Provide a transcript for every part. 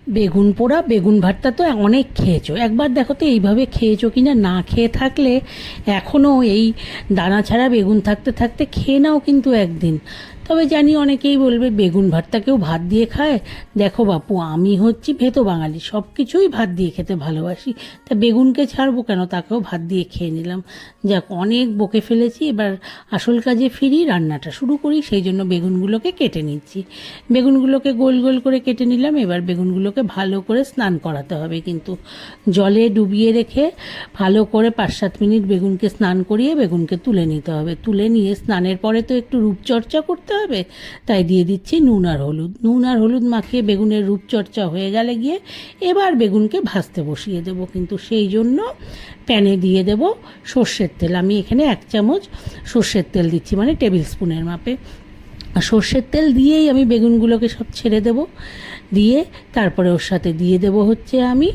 বেগুন পোড়া বেগুন ভর্তা তো অনেক খেয়েছো, একবার দেখো তো এইভাবে খেয়েছো কিনা। না খেয়ে থাকলে এখনও এই দানা ছাড়া বেগুন থাকতে থাকতে খেয়ে নাও কিন্তু একদিন। তবে জানি অনেকেই বলবে বেগুন ভর্তাকেও ভাত দিয়ে খায়। দেখো বাপু, আমি হচ্ছি ভেতো বাঙালি, সব কিছুই ভাত দিয়ে খেতে ভালোবাসি। তা বেগুনকে ছাড়বো কেন, তাকেও ভাত দিয়ে খেয়ে নিলাম। যাক, অনেক বকে ফেলেছি, এবার আসল কাজে ফিরি, রান্নাটা শুরু করি। সেই জন্য বেগুনগুলোকে কেটে নিচ্ছি। বেগুনগুলোকে গোল গোল করে কেটে নিলাম। এবার বেগুনগুলোকে ভালো করে স্নান করাতে হবে, কিন্তু জলে ডুবিয়ে রেখে ভালো করে 5-7 মিনিট বেগুনকে স্নান করিয়ে বেগুনকে তুলে নিতে হবে। তুলে নিয়ে স্নানের পরে তো একটু রূপচর্চা করতে হবে, তাই দিয়ে দিচ্ছি নুন আর হলুদ। নুন আর হলুদ মাখিয়ে বেগুনের রূপচর্চা হয়ে গেলে গিয়ে এবার বেগুনকে ভাজতে বসিয়ে দেব। কিন্তু সেই জন্য প্যানে দিয়ে দেব সর্ষের তেল। আমি এখানে 1 চামচ সর্ষের তেল দিচ্ছি, মানে টেবিল স্পুনের মাপে। সর্ষের তেল দিয়েই আমি বেগুনগুলোকে সব ছেড়ে দেব। দিয়ে তারপরে ওর সাথে দিয়ে দেব হচ্ছে আমি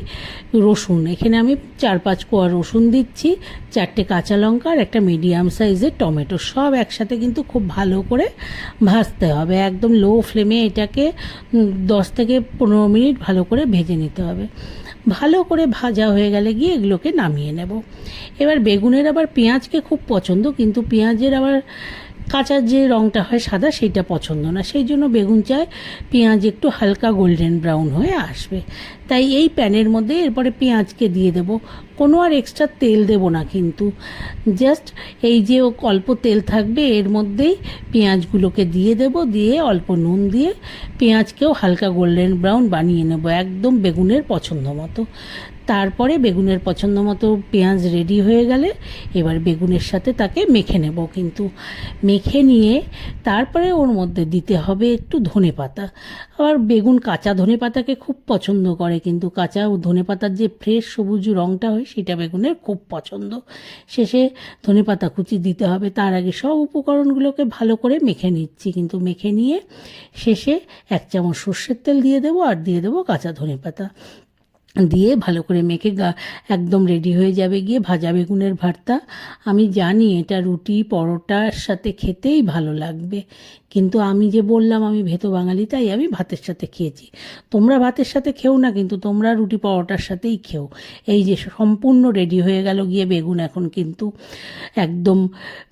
রসুন। এখানে আমি 4-5 কোয়া রসুন দিচ্ছি, 4টে কাঁচা লঙ্কা আর একটা মিডিয়াম সাইজের টমেটো। সব একসাথে কিন্তু খুব ভালো করে ভাজতে হবে, একদম লো ফ্লেমে এটাকে 10 থেকে 15 মিনিট ভালো করে ভেজে নিতে হবে। ভালো করে ভাজা হয়ে গেলে গিয়ে এগুলোকে নামিয়ে নেব। এবার বেগুনের আবার পেঁয়াজকে খুব পছন্দ, কিন্তু পেঁয়াজের আবার কাঁচা যে রঙটা হয় সাদা, সেইটা পছন্দ না। সেই জন্য বেগুন চায় পেঁয়াজ একটু হালকা গোল্ডেন ব্রাউন হয়ে আসবে। তাই এই প্যানের মধ্যে এরপরে পেঁয়াজকে দিয়ে দেব। কোনো আর এক্সট্রা তেল দেব না, কিন্তু জাস্ট এই যে অল্প তেল থাকবে এর মধ্যেই পেঁয়াজগুলোকে দিয়ে দেব। দিয়ে অল্প নুন দিয়ে পেঁয়াজকেও হালকা গোল্ডেন ব্রাউন বানিয়ে নেব, একদম বেগুনের পছন্দ মতো। তারপরে বেগুনের পছন্দ মতো পেঁয়াজ রেডি হয়ে গেলে এবার বেগুনের সাথে তাকে মেখে নেব। কিন্তু মেখে নিয়ে তারপরে ওর মধ্যে দিতে হবে একটু ধনেপাতা। আবার বেগুন কাঁচা ধনেপাতাকে খুব পছন্দ করে, কিন্তু কাঁচা ধনেপাতার যে ফ্রেশ সবুজ রঙটা হয় সেটা বেগুনের খুব পছন্দ। শেষে ধনেপাতা কুচি দিতে হবে। তার আগে সব উপকরণগুলোকে ভালো করে মেখে নিচ্ছি, কিন্তু মেখে নিয়ে শেষে 1 চামচ সর্ষের তেল দিয়ে দেবো আর দিয়ে দেবো কাঁচা ধনেপাতা। দিয়ে ভালো করে মেখে একদম রেডি হয়ে যাবে গিয়ে ভাজা বেগুনের ভর্তা। আমি জানি এটা রুটি পরোটার সাথে খেতেই ভালো লাগবে, কিন্তু আমি যে বললাম আমি ভেতো বাঙালি, তাই আমি ভাতের সাথে খেয়েছি। তোমরা ভাতের সাথে খেও না, কিন্তু তোমরা রুটি পরোটার সাথেই খেও। এই যে সম্পূর্ণ রেডি হয়ে গেল গিয়ে বেগুন, এখন কিন্তু একদম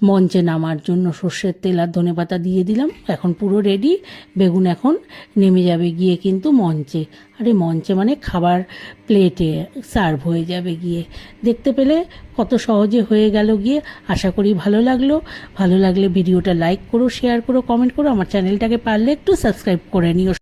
মঞ্চে নামার জন্য সর্ষের তেল আর ধনেপাতা দিয়ে দিলাম। এখন পুরো রেডি বেগুন, এখন নেমে যাবে গিয়ে কিন্তু মঞ্চে। আরে মঞ্চে মানে খাবার প্লেটে সার্ভ হয়ে যাবে গিয়ে। দেখতে পেলে কত সহজে হয়ে গেল গিয়ে। আশা করি ভালো লাগলো। ভালো লাগলে ভিডিওটা লাইক করো, শেয়ার করো, কমেন্ট করো। আমার চ্যানেলটাকে পারলে একটু সাবস্ক্রাইব করে নিও।